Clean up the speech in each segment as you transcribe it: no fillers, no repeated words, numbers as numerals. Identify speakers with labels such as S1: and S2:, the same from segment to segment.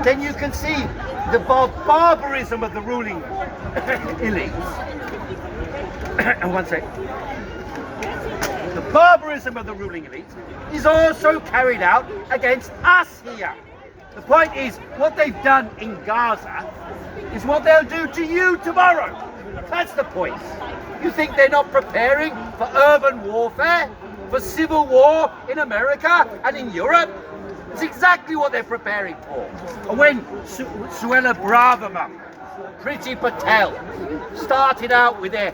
S1: then you can see the barbarism of the ruling elites. And one sec. The barbarism of the ruling elites is also carried out against us here. The point is, what they've done in Gaza is what they'll do to you tomorrow. That's the point. You think they're not preparing for urban warfare, for civil war in America and in Europe? It's exactly what they're preparing for. And when Suella Braverman, Priti Patel started out with their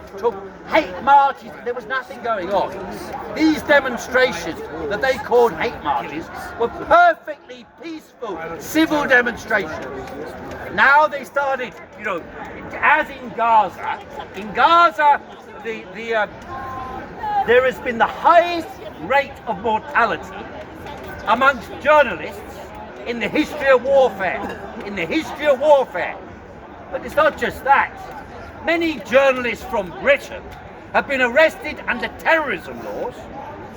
S1: hate marches, there was nothing going on. These demonstrations that they called hate marches were perfectly peaceful civil demonstrations. Now they started, as in Gaza. In Gaza, there has been the highest rate of mortality amongst journalists in the history of warfare. But it's not just that. Many journalists from Britain have been arrested under terrorism laws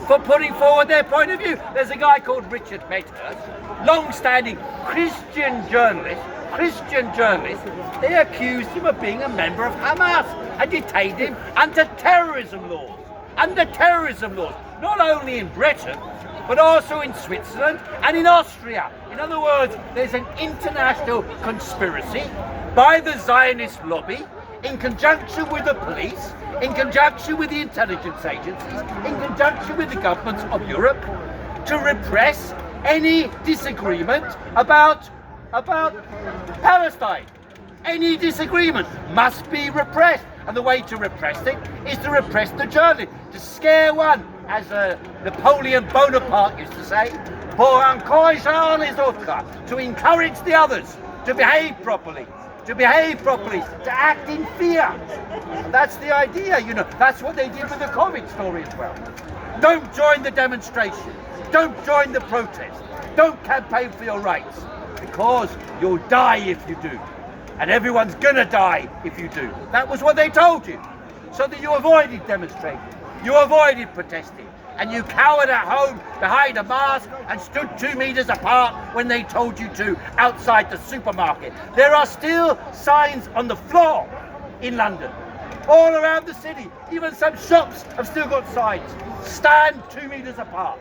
S1: for putting forward their point of view. There's a guy called Richard Medhurst, long-standing Christian journalist. They accused him of being a member of Hamas and detained him under terrorism laws. Not only in Britain, but also in Switzerland and in Austria. In other words, there's an international conspiracy by the Zionist lobby, in conjunction with the police, in conjunction with the intelligence agencies, in conjunction with the governments of Europe, to repress any disagreement about Palestine. Any disagreement must be repressed. And the way to repress it is to repress the journalists, to scare one, as Napoleon Bonaparte used to say, pour encourager les autres, to encourage the others to behave properly, to act in fear. And that's the idea, that's what they did with the COVID story as well. Don't join the demonstration, don't join the protest, don't campaign for your rights, because you'll die if you do. And everyone's gonna die if you do. That was what they told you. So that you avoided demonstrating, you avoided protesting, and you cowered at home behind a mask and stood 2 meters apart when they told you to outside the supermarket. There are still signs on the floor in London, all around the city. Even some shops have still got signs. Stand 2 meters apart.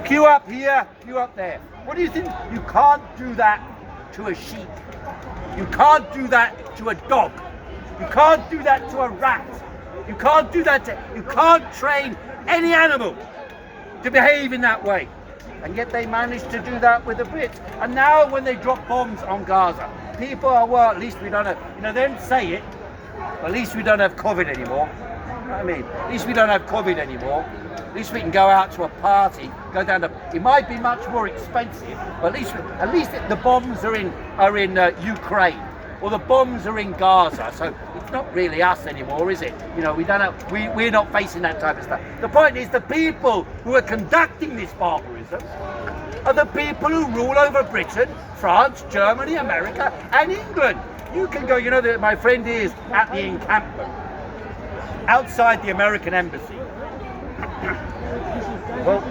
S1: Queue up here, queue up there. What do you think? You can't do that to a sheep. You can't do that to a dog. You can't do that to a rat. You can't do that you can't train any animal to behave in that way. And yet they managed to do that with the Brits. And now when they drop bombs on Gaza, people are, well, at least we don't have, they don't say it, but at least we don't have COVID anymore. At least we don't have COVID anymore. At least we can go out to a party, go down to, it might be much more expensive, but at least the bombs are in Ukraine, or the bombs are in Gaza, so it's not really us anymore, is it? We're not facing that type of stuff. The point is, the people who are conducting this barbarism are the people who rule over Britain, France, Germany, America, and England. You can go, my friend is at the encampment outside the American embassy. Well,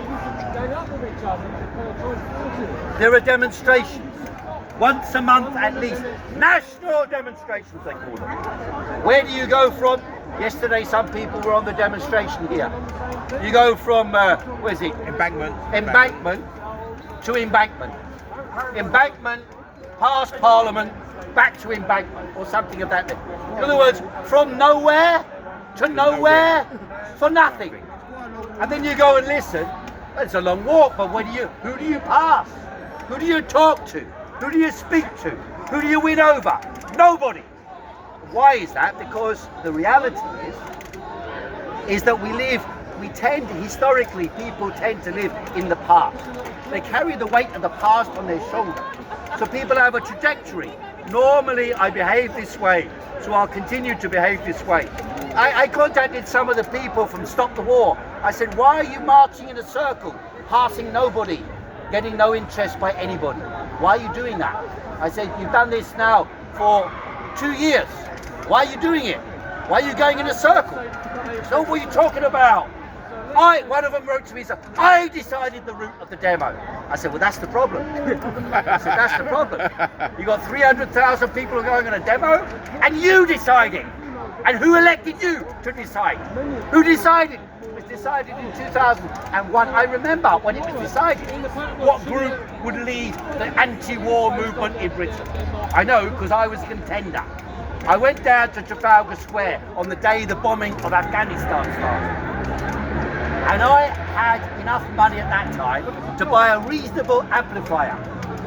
S1: there are demonstrations once a month at least, national demonstrations they call them. Where do you go from? Yesterday some people were on the demonstration here. You go from, where is it? Embankment to Embankment. Embankment, past Parliament, back to Embankment, or something of that nature. In other words, from nowhere to nowhere for nothing. And then you go and listen. It's a long walk, but who do you pass? Who do you talk to? Who do you speak to? Who do you win over? Nobody. Why is that? Because the reality is that historically, people tend to live in the past. They carry the weight of the past on their shoulders. So people have a trajectory. Normally, I behave this way, so I'll continue to behave this way. I contacted some of the people from Stop the War. I said, why are you marching in a circle, passing nobody, getting no interest by anybody? Why are you doing that? I said, you've done this now for 2 years. Why are you doing it? Why are you going in a circle? So what are you talking about? One of them wrote to me, said, I decided the route of the demo. I said, well, that's the problem. I said, that's the problem. You got 300,000 people going on a demo, and you deciding. And who elected you to decide? Who decided? It was decided in 2001. I remember when it was decided what group would lead the anti-war movement in Britain. I know, because I was a contender. I went down to Trafalgar Square on the day the bombing of Afghanistan started. And I had enough money at that time to buy a reasonable amplifier.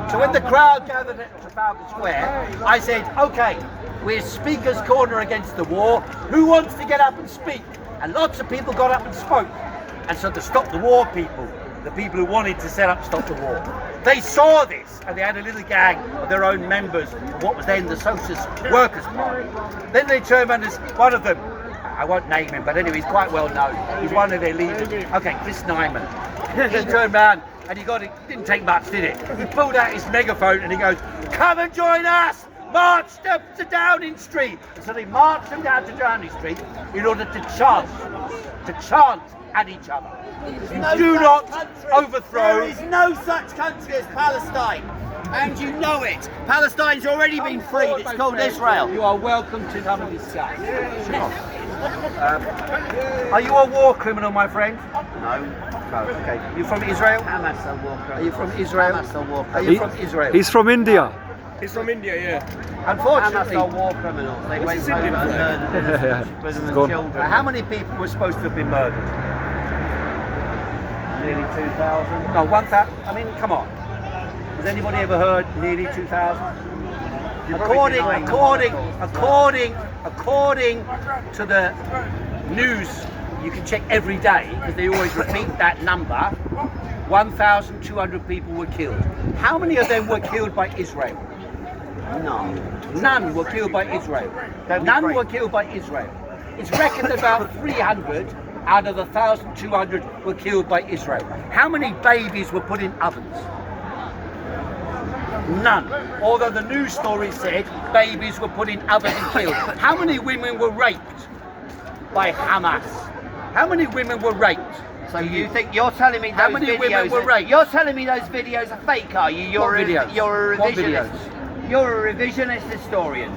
S1: So when the crowd gathered at Trafalgar Square, I said, okay, we're Speaker's Corner against the war. Who wants to get up and speak? And lots of people got up and spoke. And so the Stop the War people, the people who wanted to set up Stop the War, they saw this and they had a little gang of their own members of what was then the Socialist Workers' Party. Then they turned around as one of them, I won't name him, but anyway, he's quite well known. He's one of their leaders. Okay, Chris Nyman. He turned around and he got it. Didn't take much, did it? He pulled out his megaphone and he goes, "Come and join us! March them to Downing Street!" And so they marched them down to Downing Street in order to chant at each other. Do not overthrow.
S2: There is no such country as Palestine, and you know it. Palestine's already been freed. It's called Israel.
S1: You are welcome to come and discuss. Are you a war criminal, my friend?
S2: No.
S1: No. Okay. You from Israel?
S2: Hamas are war criminals.
S1: Are you from Israel?
S2: Hamas are war
S1: Are
S2: criminals.
S1: you from Israel?
S3: He's from India.
S4: He's from India, yeah.
S2: Hamas
S1: Unfortunately,
S2: are war criminals. They went
S4: his
S2: over and
S4: Indian flag?
S2: murdered women and
S3: gone.
S2: children.
S1: how many people were supposed to have been murdered?
S2: Nearly 2,000.
S1: No, 1,000. I mean, come on. Has anybody ever heard nearly 2,000? According to the news, you can check every day because they always repeat that number. 1,200 people were killed. How many of them were killed by Israel? None were killed by Israel. None were killed by Israel. It's reckoned about 300 out of the 1,200 were killed by Israel. How many babies were put in ovens? None. Although the news story said babies were put in ovens and killed. How many women were raped by Hamas? How many women were raped?
S2: So you think you're telling me those
S1: How many
S2: videos
S1: women were raped?
S2: You're telling me those videos are fake, are you? You're
S1: What videos?
S2: You're a
S1: What
S2: revisionist.
S1: videos?
S2: You're a revisionist historian.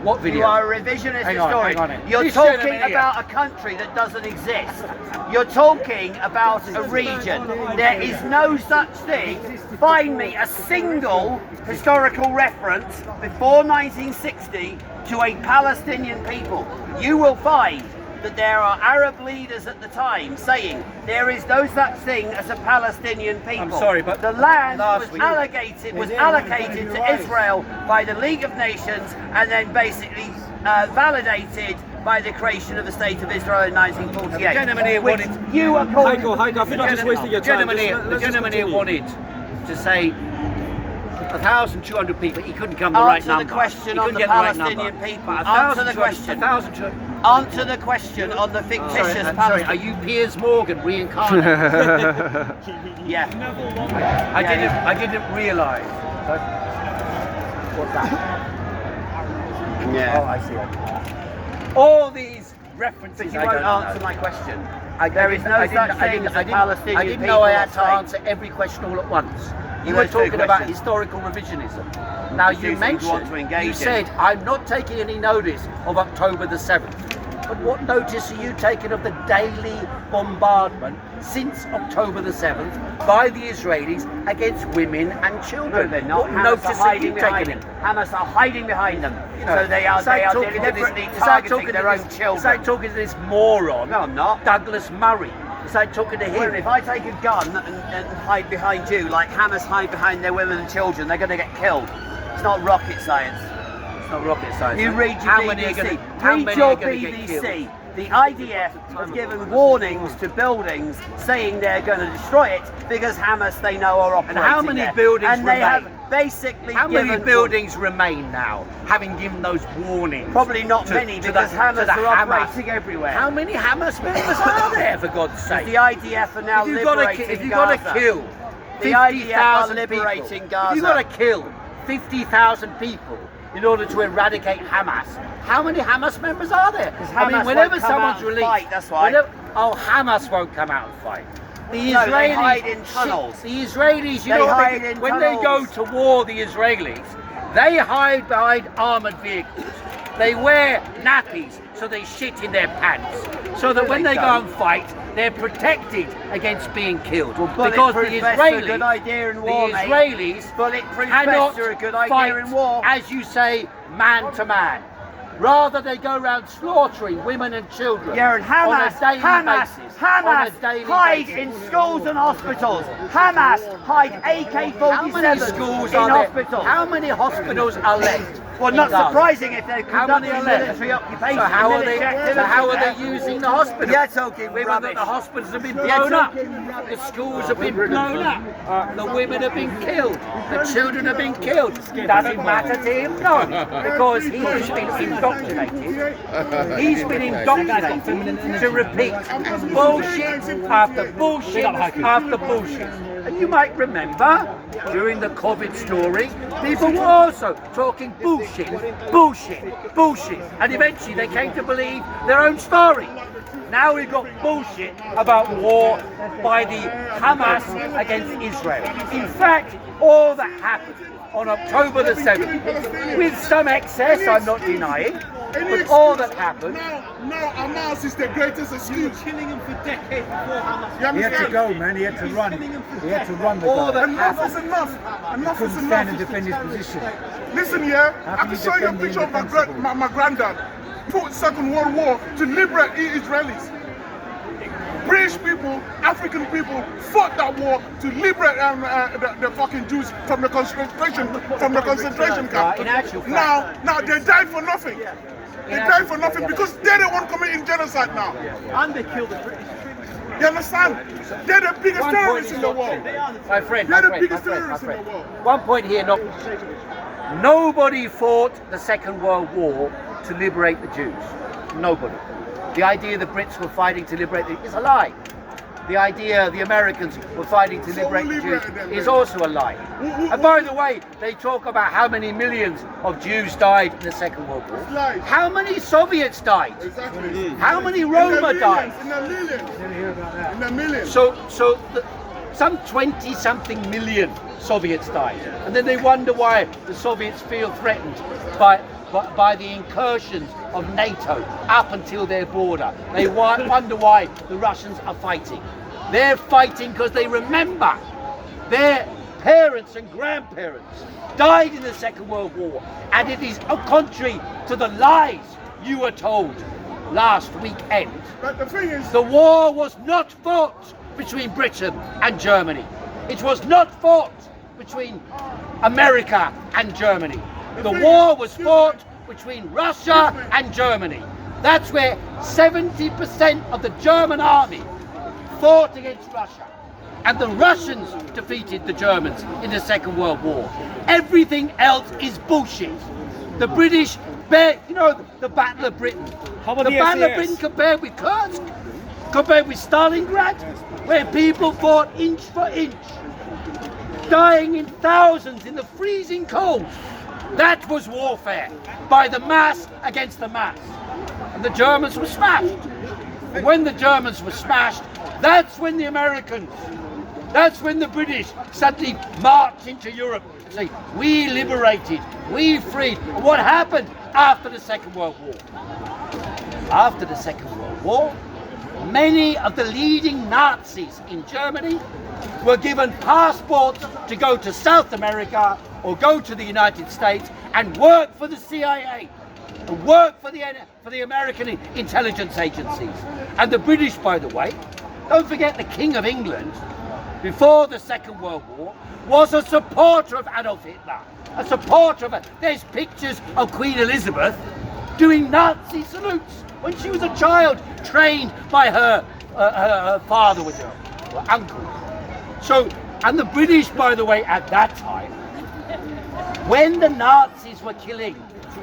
S1: What video?
S2: You are a revisionist historian.
S1: hang on.
S2: You're
S1: This
S2: talking
S1: gentleman here.
S2: about a country that doesn't exist. You're talking about a region. There is no such thing. Find me a single historical reference before 1960 to a Palestinian people. You will find that there are Arab leaders at the time saying there is no such thing as a Palestinian people.
S1: I'm sorry, but
S2: the land
S1: last
S2: was
S1: week-
S2: allocated to Israel by the League of Nations and then basically validated by the creation of the State of Israel in 1948.
S1: The gentleman here
S2: which
S1: wanted-
S2: you are calling...
S3: Heiko, I think I'm just wasting your time.
S1: The gentleman here wanted to say 1,200 people. He couldn't come the right
S2: Answer
S1: number.
S2: the question
S1: He
S2: on
S1: couldn't
S2: the
S1: get the right
S2: Palestinian
S1: number.
S2: people.
S1: But
S2: Answer the question.
S1: 1,200.
S2: Answer the question on the fictitious
S1: Sorry, are
S2: Palestinian...
S1: you Piers Morgan reincarnated?
S2: Yeah.
S1: I didn't realise. What's that?
S2: Yeah.
S1: Oh, I see. All these references.
S2: But you
S1: I
S2: won't
S1: don't
S2: answer
S1: know.
S2: my question.
S1: I
S2: There is no such thing as a Palestinian
S1: I didn't
S2: people
S1: know I had
S2: or
S1: to
S2: state.
S1: answer every question all at once. You
S2: Well,
S1: were
S2: there's two
S1: talking about
S2: questions.
S1: historical revisionism. Now
S2: Two
S1: you
S2: things you want
S1: mentioned,
S2: to engage
S1: you
S2: in.
S1: said, I'm not taking any notice of October the 7th. But what notice are you taking of the daily bombardment since October the 7th by the Israelis against women and children?
S2: No, they're not.
S1: What
S2: Hamas
S1: notice
S2: are
S1: are
S2: hiding
S1: you
S2: behind
S1: taking?
S2: them. Hamas are hiding behind them.
S1: You know,
S2: So they are deliberately targeting their own
S1: It's
S2: children.
S1: like talking to this moron,
S2: No, I'm not.
S1: Douglas Murray. It's like talking to
S2: Well,
S1: him.
S2: if I take a gun and hide behind you, like Hamas hide behind their women and children, they're going to get killed. It's not rocket science.
S1: It's not rocket science.
S2: You read your
S1: How many are
S2: BBC.
S1: gonna- how
S2: Read
S1: many
S2: your
S1: are gonna get
S2: BBC.
S1: killed?
S2: The IDF have given warnings to buildings saying they're going to destroy it because Hamas they know are operating
S1: how many
S2: there.
S1: buildings
S2: And they
S1: remain?
S2: have basically
S1: How many
S2: given
S1: buildings remain now, having given those warnings?
S2: Probably not
S1: to-
S2: many
S1: to
S2: because
S1: the-
S2: Hamas
S1: to the
S2: are
S1: Hamas?
S2: operating everywhere.
S1: How many Hamas members are there, for God's sake?
S2: The IDF are now
S1: If you've got
S2: liberating
S1: to kill
S2: The IDF are
S1: 50,000 people,
S2: liberating
S1: if
S2: Gaza.
S1: you've got to kill 50,000 people in order to eradicate Hamas, how many Hamas members are there? I mean,
S2: Hamas
S1: whenever
S2: won't come
S1: someone's
S2: out and
S1: released,
S2: fight, that's why.
S1: oh, Hamas won't come out and fight. The
S2: No, they hide in tunnels.
S1: The Israelis, you
S2: They
S1: know,
S2: hide in
S1: when they go
S2: tunnels.
S1: to war, the Israelis, they hide behind armoured vehicles. They wear nappies, so they shit in their pants, so that when they go and fight, they're protected against being killed. Because the
S2: Bulletproof vests are a
S1: Israelis,
S2: good idea in war,
S1: the
S2: mate.
S1: Israelis
S2: Bulletproof
S1: cannot
S2: vests are a good
S1: fight,
S2: idea in war.
S1: as you say, man to man. Rather, they go around slaughtering women and children
S2: Yeah, and
S1: on a daily basis. On a daily
S2: hide
S1: basis.
S2: in schools and hospitals. Hamas hide AK-47
S1: How many schools
S2: in
S1: are there?
S2: hospitals.
S1: How many hospitals are left?
S2: Well, not
S1: in Gaza?
S2: surprising if they're
S1: How many
S2: conducting
S1: are left?
S2: military occupation.
S1: So how are they?
S2: military
S1: So how are
S2: activity
S1: they
S2: there.
S1: using the hospitals?
S2: You're talking
S1: Women
S2: rubbish.
S1: at the hospitals have been
S2: You're
S1: blown up.
S2: talking rubbish.
S1: The schools have been blown up. The women have been killed. The children have been killed. Does it matter to him? No, because he's been indoctrinated. He's been indoctrinated to repeat bullshit after bullshit after bullshit. And you might remember, during the COVID story, people were also talking bullshit, bullshit, bullshit. And eventually they came to believe their own story. Now we've got bullshit about war by the Hamas against Israel. In fact, all that happened on October the 7th, with some excess, I'm not denying, but all that happened.
S4: Now Hamas is the greatest excuse.
S3: Killing him for decades before Hamas.
S4: You
S5: He had to
S4: understand?
S5: go, man. He had to run. He had to run the
S1: All
S5: guy.
S1: that
S4: Enough
S1: happened.
S4: is enough. Enough is
S5: Couldn't stand and
S4: enough.
S5: defend his position.
S4: Listen here,
S5: How
S4: I
S5: can
S4: can
S5: you
S4: show you a
S5: defend the
S4: picture of
S5: indefensible?
S4: my granddad. Fought Second World War to liberate Israelis. British people, African people fought that war to liberate the fucking Jews from the concentration camp.
S1: In actual fact.
S4: Now they died for nothing. They died for nothing because they're the one committing genocide now.
S3: And they killed the British.
S4: You understand? They're the biggest
S1: One point
S4: terrorists
S1: is
S4: in the
S1: not
S4: world.
S1: true. My friend,
S4: They're
S1: my
S4: the
S1: friend,
S4: biggest
S1: my friend, my
S4: terrorists in
S1: friend.
S4: the world.
S1: One point here, nobody fought the Second World War to liberate the Jews. Nobody. The idea the Brits were fighting to liberate the is a lie. The idea the Americans were fighting to
S4: So
S1: liberate
S4: who
S1: the Jews
S4: liberated them,
S1: is
S4: then?
S1: also a lie. And by the way, they talk about how many millions of Jews died in the Second World War.
S4: lies.
S1: How many Soviets died?
S4: Exactly.
S1: How many
S4: In
S1: Roma
S4: the
S1: died?
S4: millions, in the millions.
S5: Didn't hear about that.
S4: In the millions.
S1: Some 20-something million Soviets died, and then they wonder why the Soviets feel threatened by the incursions of NATO up until their border. They wonder why the Russians are fighting. They're fighting because they remember their parents and grandparents died in the Second World War, and it is contrary to the lies you were told last weekend.
S4: But the thing is,
S1: The war was not fought between Britain and Germany. It was not fought between America and Germany. The war was fought between Russia and Germany. That's where 70% of the German army fought against Russia. And the Russians defeated the Germans in the Second World War. Everything else is bullshit. The British, the Battle of Britain.
S3: How about
S1: The
S3: the
S1: Battle of
S3: SAS?
S1: Britain compared with Kursk, compared with Stalingrad, where people fought inch for inch, dying in thousands in the freezing cold. That was warfare, by the mass against the mass. And the Germans were smashed. And when the Germans were smashed, that's when the Americans, that's when the British suddenly marched into Europe and say, we liberated, we freed. And what happened after the Second World War? After the Second World War, many of the leading Nazis in Germany were given passports to go to South America or go to the United States and work for the CIA, and work for the American intelligence agencies. And the British, by the way, don't forget the King of England, before the Second World War, was a supporter of Adolf Hitler, a supporter of it. There's pictures of Queen Elizabeth doing Nazi salutes when she was a child, trained by her father with her, or uncle. So, and the British, by the way, at that time, when the Nazis were killing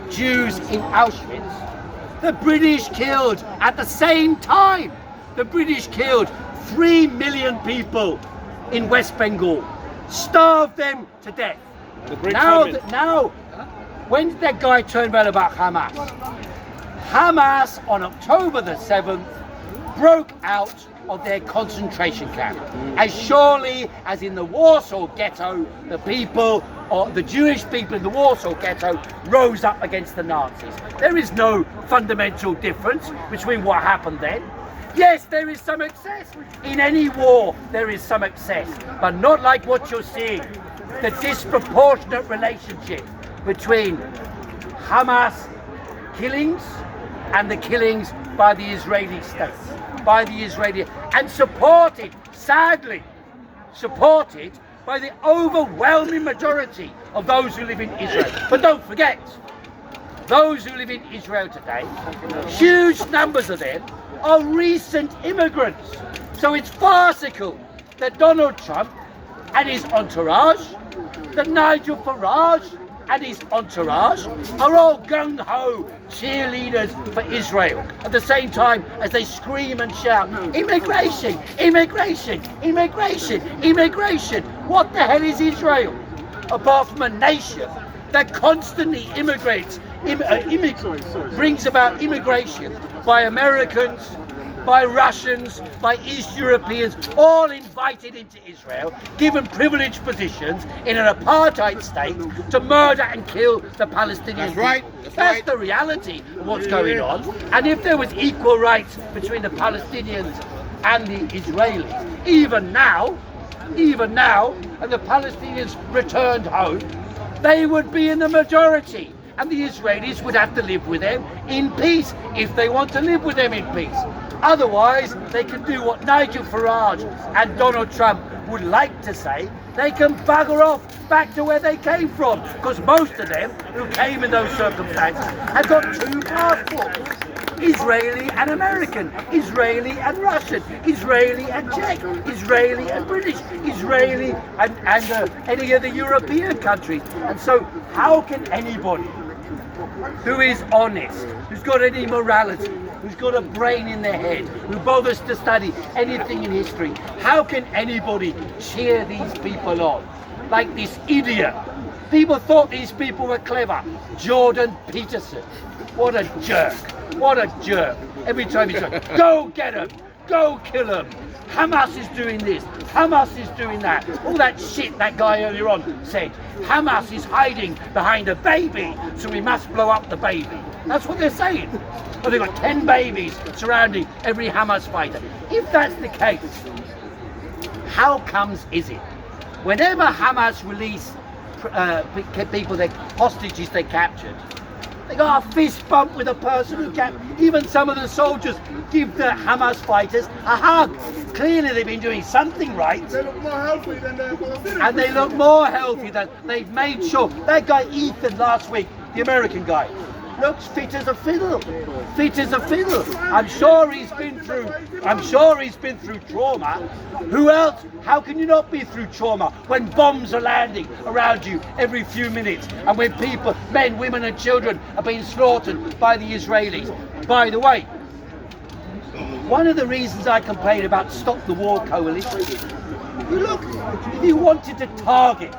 S1: Jews in Auschwitz, the British killed, at the same time, the British killed 3 million people in West Bengal, starved them to death. Now, when did that guy turn around about Hamas? Hamas on October the 7th broke out of their concentration camp. As surely as in the Warsaw Ghetto, the people, or the Jewish people in the Warsaw Ghetto, rose up against the Nazis. There is no fundamental difference between what happened then. Yes, there is some excess. In any war, there is some excess, but not like what you're seeing. The disproportionate relationship between Hamas killings and the killings by the Israeli state, and supported, sadly, supported by the overwhelming majority of those who live in Israel. But don't forget, those who live in Israel today, huge numbers of them are recent immigrants. So it's farcical that Donald Trump and his entourage, that Nigel Farage and his entourage are all gung-ho cheerleaders for Israel at the same time as they scream and shout, immigration, immigration, immigration, immigration. What the hell is Israel? Apart from a nation that constantly brings about immigration by Americans, by Russians, by East Europeans, all invited into Israel, given privileged positions in an apartheid state to murder and kill the Palestinians. That's the reality of what's going on. And if there was equal rights between the Palestinians and the Israelis, even now, and the Palestinians returned home, they would be in the majority. And the Israelis would have to live with them in peace if they want to live with them in peace. Otherwise, they can do what Nigel Farage and Donald Trump would like to say. They can bugger off back to where they came from, because most of them who came in those circumstances have got two passports. Israeli and American, Israeli and Russian, Israeli and Czech, Israeli and British, Israeli and any of the European countries. And so how can anybody who is honest, who's got any morality, who's got a brain in their head, who bothers to study anything in history, how can anybody cheer these people on? Like this idiot. People thought these people were clever. Jordan Peterson. What a jerk. What a jerk. Every time he's like, go get him. Go kill him. Hamas is doing this. Hamas is doing that. All that shit that guy earlier on said. Hamas is hiding behind a baby, so we must blow up the baby. That's what they're saying. But they've got 10 babies surrounding every Hamas fighter. If that's the case, how comes is it? Whenever Hamas release people, hostages they captured, they got a fist bump with a person who captured. Even some of the soldiers give the Hamas fighters a hug. Clearly they've been doing something right.
S4: They look more healthy than the Palestinians.
S1: And they look more healthy than they've made sure. That guy Ethan last week, the American guy, looks fit as a fiddle. Fit as a fiddle. I'm sure he's been through trauma. Who else? How can you not be through trauma when bombs are landing around you every few minutes, and when people, men, women and children are being slaughtered by the Israelis? By the way, one of the reasons I complain about Stop the War Coalition, if you wanted to target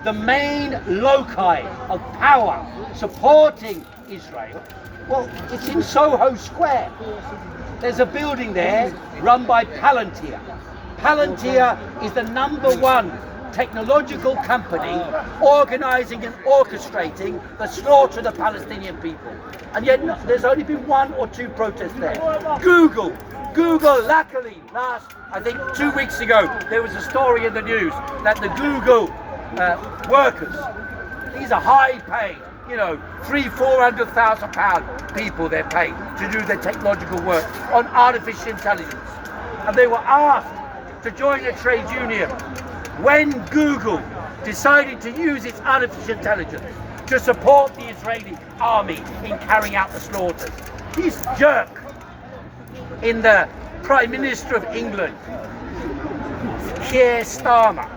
S1: the main loci of power supporting Israel, well, it's in Soho Square. There's a building there run by Palantir. Palantir is the #1 technological company organising and orchestrating the slaughter of the Palestinian people. And yet there's only been 1 or 2 protests there. Google, luckily, I think 2 weeks ago, there was a story in the news that the Google workers, these are high paid, £300,000-400,000 people they're paid to do their technological work on artificial intelligence. And they were asked to join a trade union when Google decided to use its artificial intelligence to support the Israeli army in carrying out the slaughters. This jerk in the Prime Minister of England, Keir Starmer,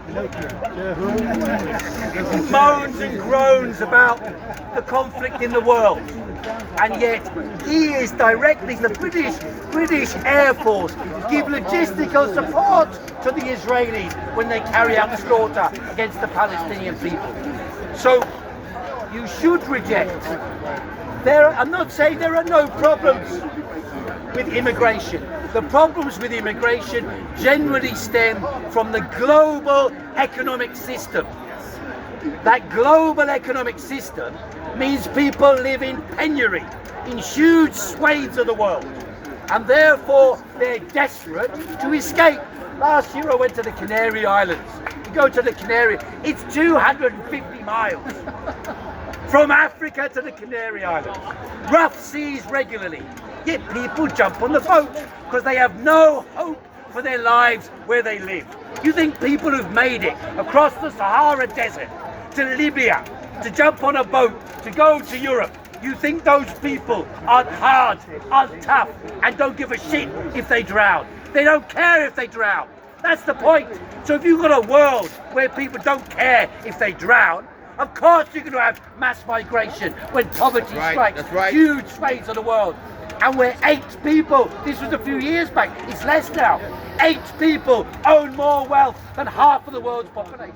S1: moans and groans about the conflict in the world, and yet he is directly, the British Air Force give logistical support to the Israelis when they carry out the slaughter against the Palestinian people. So you should reject. I'm not saying there are no problems with immigration. The problems with immigration generally stem from the global economic system. That global economic system means people live in penury in huge swathes of the world, and therefore they're desperate to escape. Last year I went to the Canary Islands. You go to the Canary, it's 250 miles from Africa to the Canary Islands. Rough seas regularly, yet people jump on the boat because they have no hope for their lives where they live. You think people who've made it across the Sahara Desert to Libya, to jump on a boat, to go to Europe, you think those people aren't hard, aren't tough, and don't give a shit if they drown? They don't care if they drown. That's the point. So if you've got a world where people don't care if they drown, of course you're going to have mass migration when poverty strikes huge swathes of the world. And where 8 people, this was a few years back, it's less now, 8 people own more wealth than half of the world's population.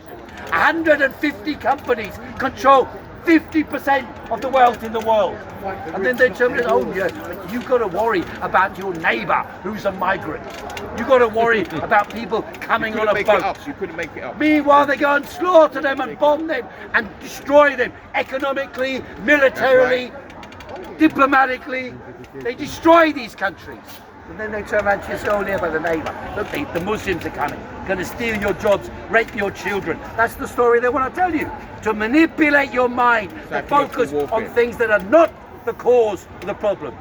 S1: 150 companies control 50% of the wealth in the world. And then they turn around, oh yeah, but you've got to worry about your neighbour who's a migrant. You've got to worry about people coming on a boat.
S6: You couldn't make it up.
S1: Meanwhile, they go and slaughter them and bomb them and destroy them economically, militarily, diplomatically. They destroy these countries. And then they turn around to you and say, oh, yeah, by the neighbour. Look, the Muslims are coming, going to steal your jobs, rape your children. That's the story they want to tell you. To manipulate your mind, to focus on things that are not the cause of the problems.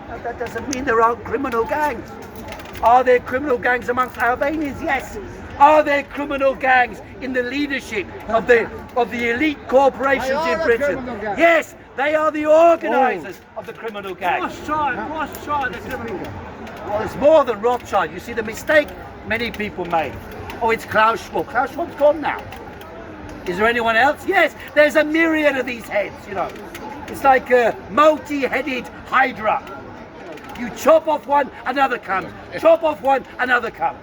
S1: Now, that doesn't mean there aren't criminal gangs. Are there criminal gangs amongst Albanians? Yes. Are there criminal gangs in the leadership of the elite corporations in Britain? Yes, they are the organisers of the criminal gangs.
S3: Rothschild, the criminal.
S1: Well, it's more than Rothschild. You see, the mistake many people made. Oh, it's Klaus Schwab. Klaus Schwab's gone now. Is there anyone else? Yes, there's a myriad of these heads, you know. It's like a multi-headed hydra. You chop off one, another comes. Chop off one, another comes.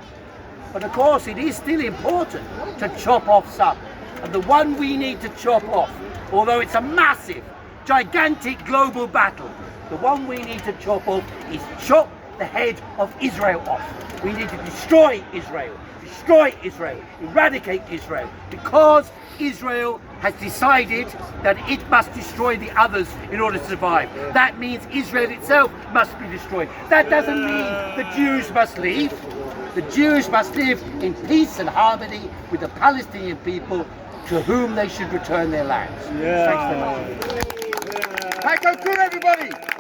S1: But of course, it is still important to chop off some. And the one we need to chop off, although it's a massive, gigantic global battle, the one we need to chop off is chop the head of Israel off. We need to destroy Israel, eradicate Israel, because Israel has decided that it must destroy the others in order to survive. That means Israel itself must be destroyed. That doesn't mean the Jews must leave. The Jews must live in peace and harmony with the Palestinian people, to whom they should return their lands. Thanks very much.
S6: Heiko, Khoo, everybody!